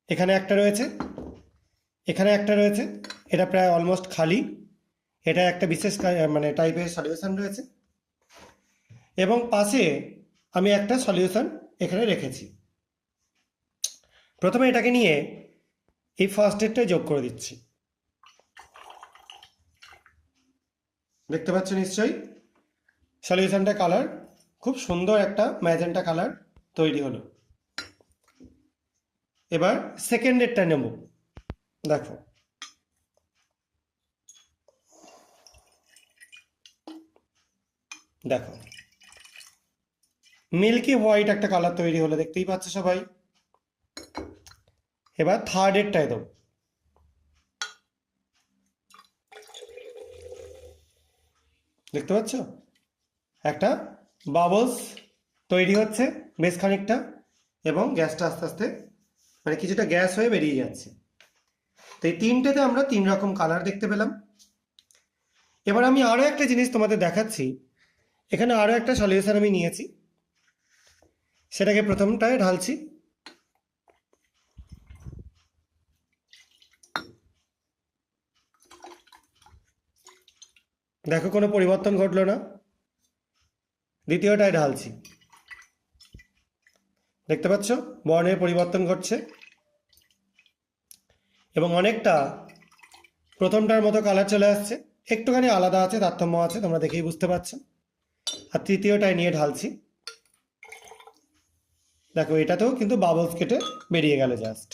এখানে একটা রয়েছে, এখানে একটা রয়েছে, এটা প্রায় অলমোস্ট খালি। এটা একটা বিশেষ মানে টাইপের সলিউশন রয়েছে, এবং পাশে আমি একটা সলিউশন এখানে রেখেছি। প্রথমে এটাকে নিয়ে এই ফার্স্ট এডটাই যোগ করে দিচ্ছি। দেখতে পাচ্ছ নিশ্চয়ই সলিউশনটা কালার খুব সুন্দর একটা ম্যাজেন্টা কালার তৈরি হলো। এবার সেকেন্ড এডটা নেব। দেখো দেখো মিল্কি হোয়াইট একটা কালার তৈরি হলো, দেখতেই পাচ্ছ সবাই। এবার থার্ড এডটায় দেবো। দেখতে পাচ্ছ একটা বাবলস তৈরি হচ্ছে বেশ খানিকটা, এবং গ্যাসটা আস্তে আস্তে মানে কিছুটা গ্যাস হয়ে বেরিয়ে যাচ্ছে। তো এই তিনটেতে আমরা তিন রকম কালার দেখতে পেলাম। এবার আমি আরও একটা জিনিস তোমাদের দেখাচ্ছি। এখানে আরও একটা সলিউশন আমি নিয়েছি, সেটাকে প্রথমটায় ঢালছি। দেখো কোনো পরিবর্তন ঘটলো না। দ্বিতীয়টায় ঢালছি, দেখতে পাচ্ছ বর্ণের পরিবর্তন ঘটছে, এবং অনেকটা প্রথমটার মতো কালার চলে আসছে। একটুখানি আলাদা আছে, তারতম্য আছে, তোমরা দেখেই বুঝতে পারছো। আর তৃতীয়টায় নিয়ে ঢালছি। দেখো এটাতেও কিন্তু বাবলস কেটে বেরিয়ে গেল জাস্ট।